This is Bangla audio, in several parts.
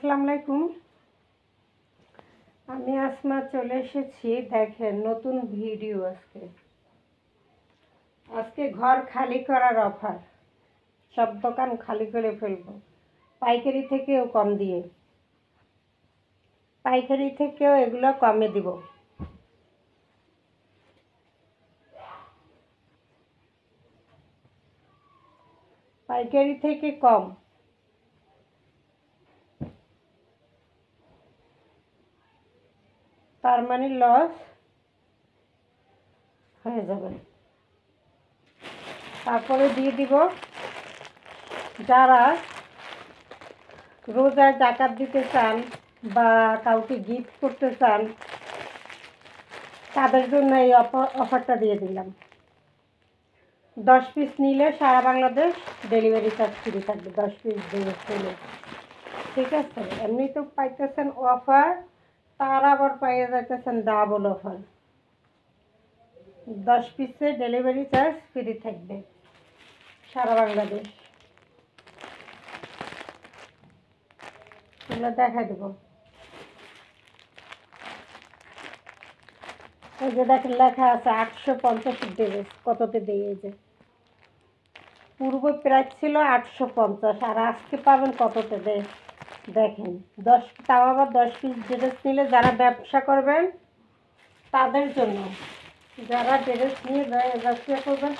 আসসালামু আলাইকুম। আমি আসমা চলে এসেছি। দেখেন নতুন ভিডিও। আজকে ঘর খালি করার অফার। সব দোকান খালি করে ফেলবো, পাইকারি থেকেও কম দিয়ে, পাইকারি থেকেও এগুলো কমে দিব। পাইকারি থেকে কম, তার মানে লস হয়ে যাবে। তারপরে দিয়ে দিব যারা রোজায় জাকাত দিতে চান বা কাউকে গিফট করতে চান, তাদের জন্য এই অফারটা দিয়ে দিলাম। 10 পিস নিলে সারা বাংলাদেশ ডেলিভারি চার্জ ফ্রি থাকবে। 10 পিস নিলে, ঠিক আছে? এমনি তো পাইতেছেন অফার, তার আবার পাইয়ে যাইতেছেন ডাবল অফার। 10 পিসে ডেলিভারি চার্জ ফ্রি থাকবে সারা বাংলাদেশ। এগুলো দেখাই দেবো। এই যে দেখেন লেখা আছে 850 ড্রেস কততে দিয়ে। এই যে পূর্ব প্রাইস ছিল 850, আর আজকে পাবেন কততে দেয় দেখেন। 10, তাও আবার 10 পিস ড্রেস নিলে যারা ব্যবসা করবেন তাদের জন্য, যারা ড্রেস নিয়ে ব্যবসা করবেন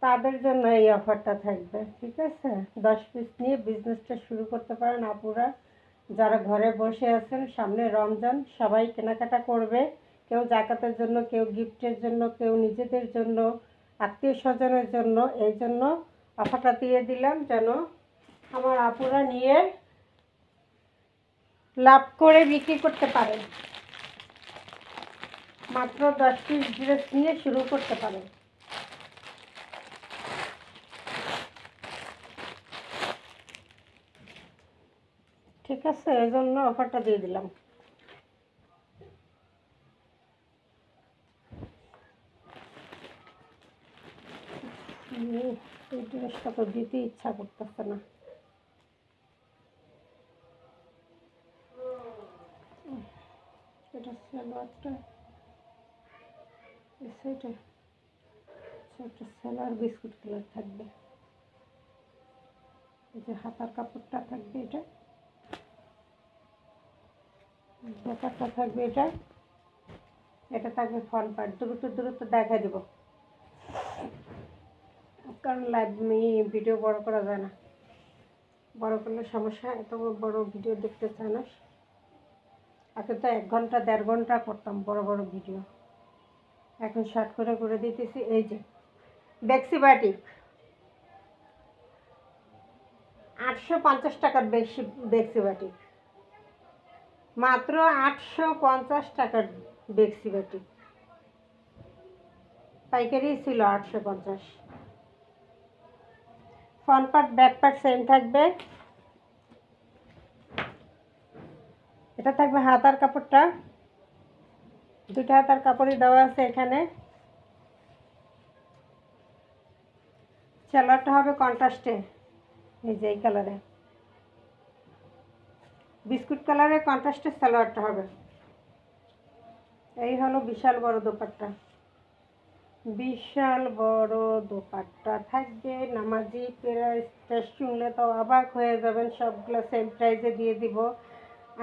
তাদের জন্য এই অফারটা থাকবে, ঠিক আছে? 10 পিস নিয়ে বিজনেসটা শুরু করতে পারেন আপুরা। যারা ঘরে বসে আছেন, সামনে রমজান, সবাই কেনাকাটা করবে। কেউ জাকাতের জন্য, কেউ গিফটের জন্য, কেউ নিজেদের জন্য, আত্মীয় স্বজনের জন্য। এই জন্য অফারটা দিয়ে দিলাম যেন আমার আপুরা নিয়ে লাভ করে বিক্রি করতে পারেন। মাত্র 10 পিস ড্রেস নিয়ে শুরু করতে পারেন। ঠিক আছে, এই জন্য অফারটা দিয়ে দিলাম। এই ড্রেসটা তো দিতে ইচ্ছা করতেছে না। এটা সালোয়ারটা, সেটা একটা সালোয়ার বিস্কুট কালার থাকবে। এই যে হাতার কাপড়টা থাকবে, ব্যাপারটা থাকবে এটা থাকবে ফ্রন্ট পার্ট। দ্রুত দেখা দেব, কারণ লাইভ ভিডিও বড় করা যায় না। বড় করলে সমস্যা, এত বড় ভিডিও দেখতে চায় না। আগে তো 1 ঘন্টা 1.5 ঘন্টা করতাম বড় বড় ভিডিও, এখন শর্ট করে দিতেছি। এই যে বেক্সি বাটিক 850 টাকার বেক্সি বাটিক, মাত্র 850 টাকার বেক্সি বাটিক। পাইকারি ছিল 850। Front part back part same থাকবে। এটা থাকবে হাতার কাপড়টা, 2টা হাতার কাপড়ই দেওয়া আছে এখানে। সালোয়ারটা হবে কন্ট্রাস্টে, এই যে এই কালারে, বিস্কুট কালারের কন্ট্রাস্টের সালোয়ারটা হবে। এই হলো বিশাল বড় দোপাট্টা, বিশাল বড় দোপাট্টা থাকবে। নামাজি প্রাইসটা শুনলে তো অবাক হয়ে যাবেন। সবগুলো সেম প্রাইসে দিয়ে দিব।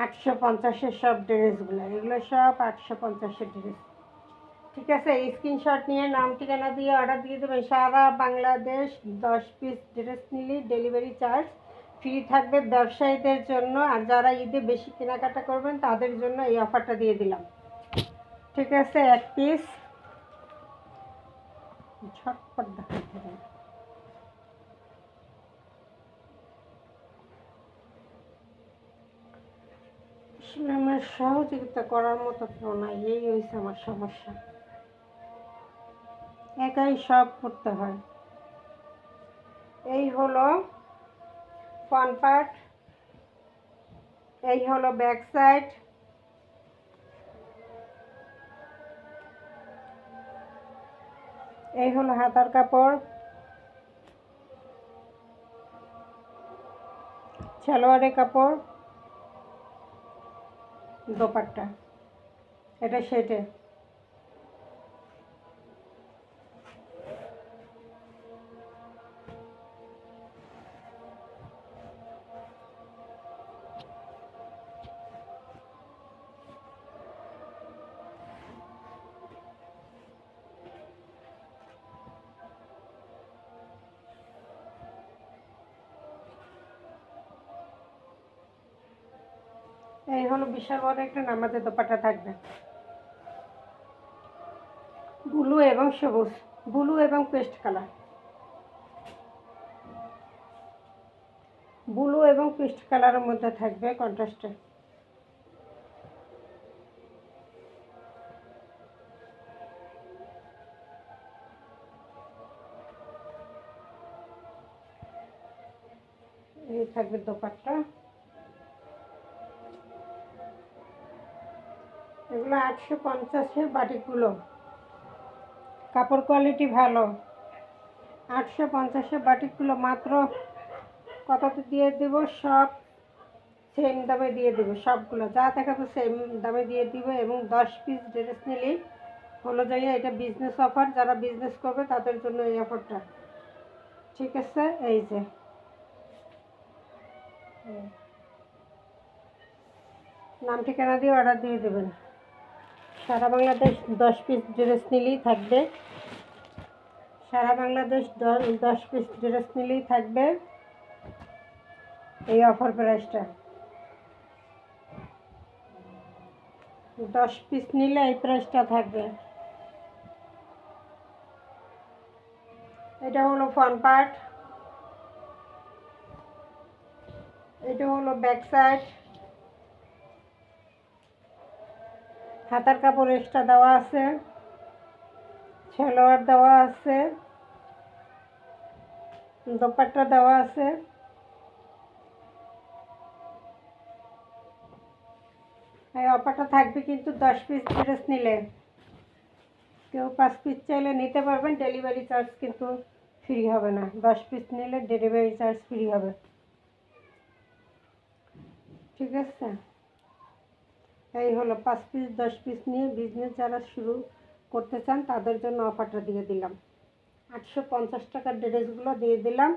850-এর সব ড্রেসগুলো, এগুলো সব 850-এর ড্রেস, ঠিক আছে? স্ক্রিনশট নিয়ে নাম ঠিকানা দিয়ে অর্ডার দিয়ে দেবেন। সারা বাংলাদেশ 10 পিস ড্রেস নিলে ডেলিভারি চার্জ ফ্রি থাকবে ব্যবসায়ীদের জন্য। আর যারা ঈদে বেশি কেনাকাটা করবেন তাদের জন্য এই অফারটা দিয়ে দিলাম, ঠিক আছে? 1 পিস ঝটপট দেখাতে হবে। আমার সহযোগিতা করার মতো কেউ নাই, এই হয়েছে আমার সমস্যা। একাই সব করতে হয়। এই হলো ফ্রন্ট পার্ট, এই হলো ব্যাক সাইড, এই হলো হাতার কাপড়, সালোয়ারের কাপড়, দোপাট্টা, এটা সেটে। এই হলো বিশাল বড় একটা নামাজের দোপাট্টা থাকবে, ব্লু এবং সবুজ, ব্লু এবং পেস্ট কালার, ব্লু এবং পেস্ট কালারের মধ্যে থাকবে কন্ট্রাস্টে। এই থাকবে দোপাট্টা। এগুলো 850-এর বাটিকগুলো, কাপড় কোয়ালিটি ভালো। 850-এর বাটিকগুলো মাত্র কততে দিয়ে দেব? সব সেম দামে দিয়ে দেবো, সবগুলো যা দেখাবো সেম দামে দিয়ে দিব। এবং 10 পিস ড্রেস নিলেই হলো যাইয়া এটা বিজনেস অফার, যারা বিজনেস করবে তাদের জন্য এই অফারটা, ঠিক আছে? এই যে নাম ঠিকানা দিয়ে অর্ডার দিয়ে দেবেন। সারা বাংলাদেশ 10 পিস ড্রেস নিলেই থাকবে, সারা বাংলাদেশ 10 পিস ড্রেস নিলেই থাকবে এই অফার প্রাইসটা। 10 পিস নিলে এই প্রাইসটা থাকবে। এটা হলো ফ্রন্ট পার্ট, এটা হলো ব্যাক সাইড। হাতার কাপড় এক্সট্রা দেওয়া আছে, সালোয়ার দেওয়া আছে, দোপাট্টা দেওয়া আছে। এই অফারটা থাকবে কিন্তু 10 পিস ড্রেস নিলে। কেউ 5 পিস চাইলে নিতে পারবেন, ডেলিভারি চার্জ কিন্তু ফ্রি হবে না। 10 পিস নিলে ডেলিভারি চার্জ ফ্রি হবে, ঠিক আছে? এই হলো 5 পিস 10 পিস নিয়ে বিজনেস যারা শুরু করতে চান তাদের জন্য অফারটা দিয়ে দিলাম। 850 টাকার ড্রেসগুলো দিয়ে দিলাম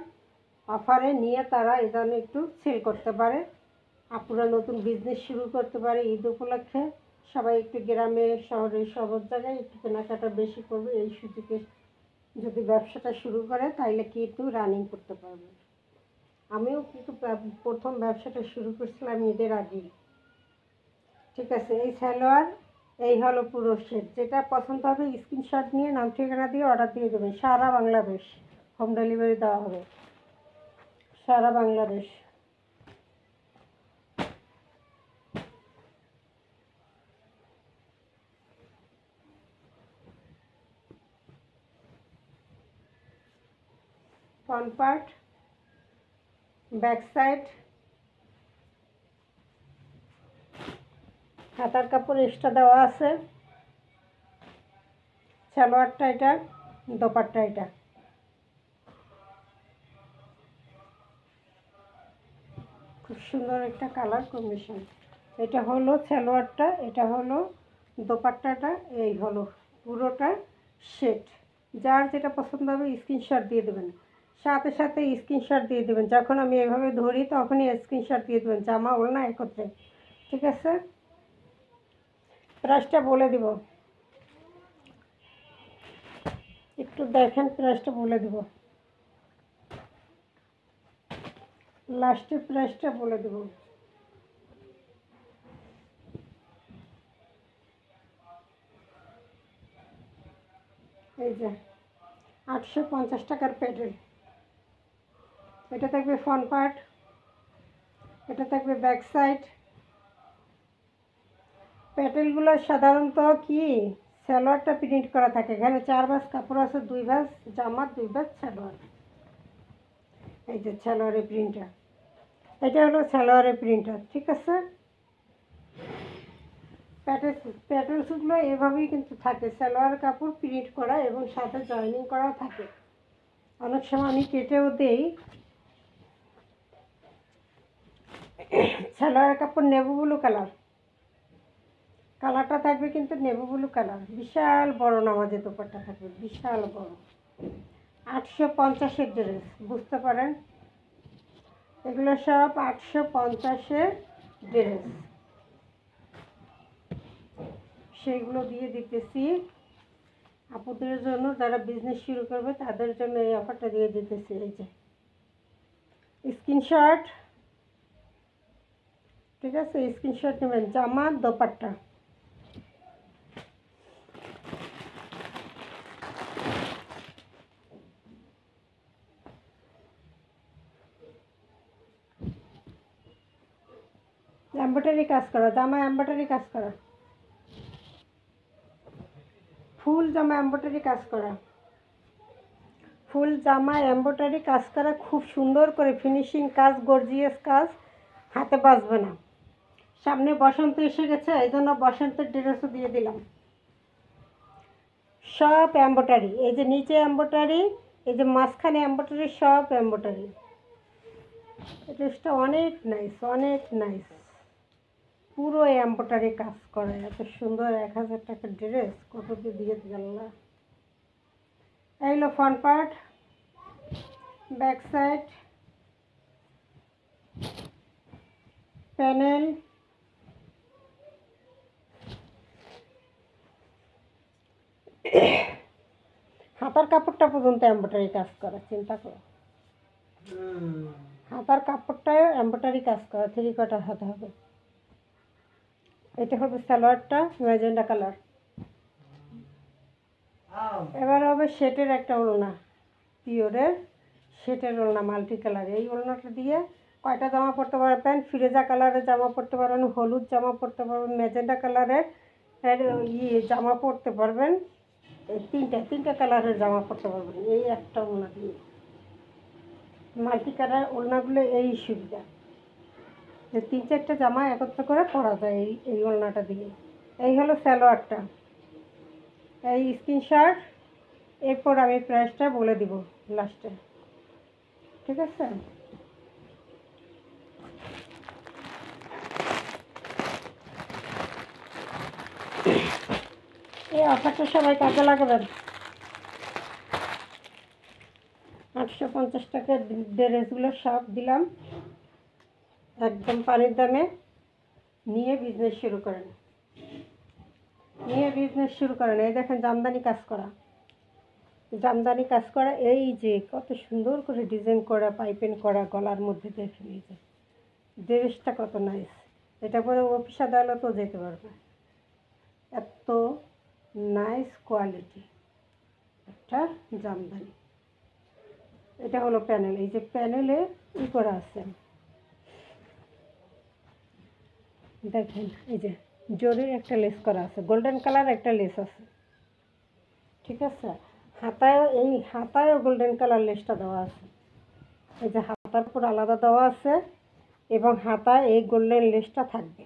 অফারে, নিয়ে তারা এই জন্য একটু সেল করতে পারে, আপুরা নতুন বিজনেস শুরু করতে পারে। ঈদ উপলক্ষে সবাই একটু গ্রামে শহরে সব জায়গায় একটু কেনাকাটা বেশি করবে, এই সুযোগে যদি ব্যবসাটা শুরু করে তাইলে কিন্তু রানিং করতে পারবে। আমিও কিন্তু প্রথম ব্যবসাটা শুরু করছিলাম ঈদের আগেই, ঠিক আছে? এই সালোয়ার, এই হলো পুরো সেট। যেটা পছন্দ হবে স্ক্রিনশট নিয়ে নাম ঠিকানা দিয়ে অর্ডার দিয়ে দেবেন। সারা বাংলাদেশ হোম ডেলিভারি দেওয়া হবে, সারা Bangladesh. Front part, back side, হাতার কাপড় এক্সট্রা দেওয়া আছে, সালোয়ারটা এটা, দোপাট্টা এটা। খুব সুন্দর একটা কালার কম্বিনেশন। এটা হলো সালোয়ারটা, এটা হলো দোপাট্টাটা, এই হলো পুরোটা সেট। যার যেটা পছন্দ হবে স্ক্রিনশট দিয়ে দেবেন, সাথে সাথে স্ক্রিনশট দিয়ে দেবেন। যখন আমি এভাবে ধরি তখনই স্ক্রিনশট দিয়ে দেবেন, জামা ওড়না একত্রে, ঠিক আছে? প্রাইসটা বলে দিব, একটু দেখেন, প্রাইসটা বলে দিব, লাস্টে প্রাইসটা বলে দেব। এই যে 850 টাকার প্যাটেল। এটা থাকবে ফ্রন্ট পার্ট, এটা থাকবে ব্যাক সাইড। প্যাটেলগুলো সাধারণত কি সালোয়ারটা প্রিন্ট করা থাকে, এখানে 4 ভাঁজ কাপড় আছে, 2 ভাঁজ জামা, 2 ভাঁজ সালোয়ার। এই যে সালোয়ারের প্রিন্টটা, এটা হলো সালোয়ারের প্রিন্টটা, ঠিক আছে? প্যাটেলসগুলো এভাবেই কিন্তু থাকে, সালোয়ার কাপড় প্রিন্ট করা এবং সাথে জয়েনিং করা থাকে। অনেক সময় আমি কেটেও দেই, সালোয়ার কাপড় নেভি ব্লু কালার, কালারটা থাকবে কিন্তু নেভি ব্লু কালার। বিশাল বড় নামাজের দোপাট্টা থাকবে, বিশাল বড়। 850-এর ড্রেস, বুঝতে পারেন এগুলো সব 850-এর ড্রেস। সেগুলো দিয়ে দিতেছি আপুদের জন্য, যারা বিজনেস শুরু করবে তাদের জন্য এই অফারটা দিয়ে দিতেছি। এই যে স্ক্রিনশট, ঠিক আছে, স্ক্রিনশট নেবেন। জামা দোপাট্টা, এমব্রয়ডারি কাজ করা জামা, এমব্রয়ডারি কাজ করা, ফুল জামা এমব্রয়ডারি কাজ করা, ফুল জামা এমব্রয়ডারি কাজ করা, খুব সুন্দর করে ফিনিশিং কাজ, গর্জিয়াস কাজ, হাতে বাজবে না। সামনে বসন্ত এসে গেছে, এই জন্য বসন্তের ড্রেসও দিয়ে দিলাম। সব এমব্রয়ডারি, এই যে নিচে এমব্রয়ডারি, এই যে মাঝখানে এমব্রয়ডারি, সব এমব্রয়ডারি। ড্রেসটা অনেক নাইস, অনেক নাইস, পুরো এমব্রয়ডারি কাজ করে। এত সুন্দর 1000 টাকার ড্রেস কত দিয়ে গেল। এই হলো front part, back side, panel, হাতার কাপড়টা পর্যন্ত এমব্রয়ডারি কাজ করা, চিন্তা করো। হাতার কাপড়টাও এমব্রয়ডারি কাজ করা, 3 কোয়ার্টার হাতে হবে। এটা হবে সালোয়ারটা, ম্যাজেন্ডা কালার। এবার হবে সেটের একটা ওড়না, পিওরের সেটের ওড়না, মাল্টি কালার। এই ওড়নাটা দিয়ে কয়টা জামা পরতে পারবেন? ফিরোজা কালারের জামা পরতে পারবেন, হলুদ জামা পরতে পারবেন, ম্যাজেন্ডা কালারের জামা পরতে পারবেন, এই তিনটা কালারের জামা পরতে পারবেন এই একটা ওড়না দিয়ে। মাল্টি কালার ওড়নাগুলো এই সুবিধা যে 3-4টা জামা একত্র করে পরা যায় এই ওড়নাটা দিয়ে। এই হলো সালোয়ারটা, এই স্ক্রিনশট। এরপর আমি প্রাইসটা বলে দিব লাস্টে, ঠিক আছে? এই অফারটা সবাই কাজে লাগাবেন। 850 টাকার ড্রেসগুলো সব দিলাম একদম পানির দামে। নিয়ে বিজনেস শুরু করেন, এই দেখেন জামদানি কাজ করা, জামদানি কাজ করা। এই যে কত সুন্দর করে ডিজাইন করা, পাইপিং করা, গলার মধ্যে দেখেন এই যে ড্রেসটা কত নাইস। এটা পরে অফিস আদালতেও যেতে পারবে, এত নাইস কোয়ালিটি একটা জামদানি। এটা হলো প্যানেল, এই যে প্যানেলে করা আছে দেখেন, এই যে জরির একটা লেস করা আছে, গোল্ডেন কালার একটা লেস আছে, ঠিক আছে? হাতায়ও গোল্ডেন কালার লেসটা দেওয়া আছে। এই যে হাতার উপর আলাদা দেওয়া আছে এবং হাতায় এই গোল্ডেন লেসটা থাকবে।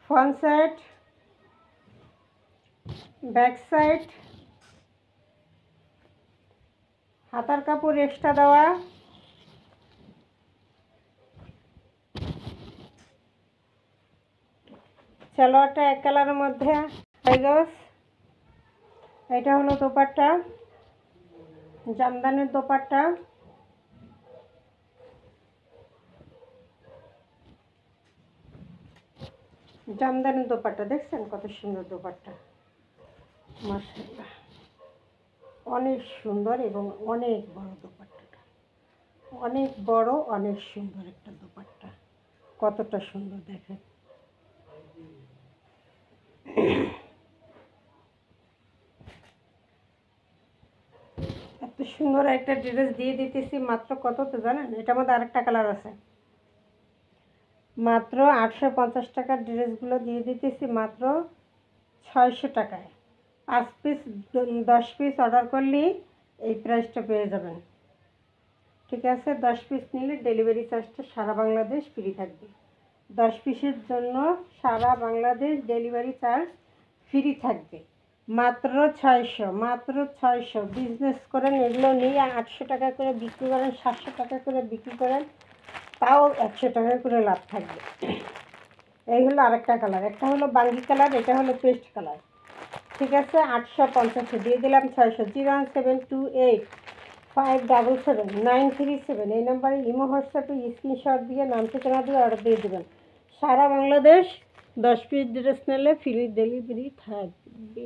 ফ্রন্ট সাইড, ব্যাক সাইড, হাতার কাপড় এক্সট্রা দেওয়া, সালোয়ারটা এক কালারের মধ্যে হয়ে গেছে। এটা হলো দোপাট্টা, জামদানির দোপাট্টা। জামদানির দোপাট্টা দেখছেন কত সুন্দর দোপাট্টা, মাশাআল্লাহ অনেক সুন্দর এবং অনেক বড় দোপাট্টাটা, অনেক বড়, অনেক সুন্দর একটা দোপাট্টা। কতটা সুন্দর দেখেন। এত সুন্দর একটা ড্রেস দিয়ে দিতেছি মাত্র কততে জানেন? এটার মধ্যে আরেকটা কালার আছে। মাত্র 850 টাকার ড্রেসগুলো দিয়ে দিতেছি মাত্র 600 টাকায়। 5 পিস 10 পিস অর্ডার করলেই এই প্রাইসটা পেয়ে যাবেন, ঠিক আছে? 10 পিস নিলে ডেলিভারি চার্জটা সারা বাংলাদেশ ফ্রি থাকবে। 10 পিসের জন্য সারা বাংলাদেশ ডেলিভারি চার্জ ফ্রি থাকবে। মাত্র 600, মাত্র 600। বিজনেস করেন, এগুলো নিয়ে 800 টাকা করে বিক্রি করেন, 700 টাকা করে বিক্রি করেন, তাও 100 টাকা করে লাভ থাকবে। এই হলো আরেকটা কালার, একটা হলো বাঙ্গি কালার, এটা হলো পেস্ট কালার। ঠিক আছে, 850 দিয়ে দিলাম 600। 01728577937 এই নাম্বারে ইমো হোয়াটসঅ্যাপে স্ক্রিনশট দিয়ে নাম ঠিকানা দিয়ে অর্ডার দিয়ে দেবেন। সারা বাংলাদেশ 10 পিস ড্রেস নিলে ফ্রি ডেলিভারি থাকবে।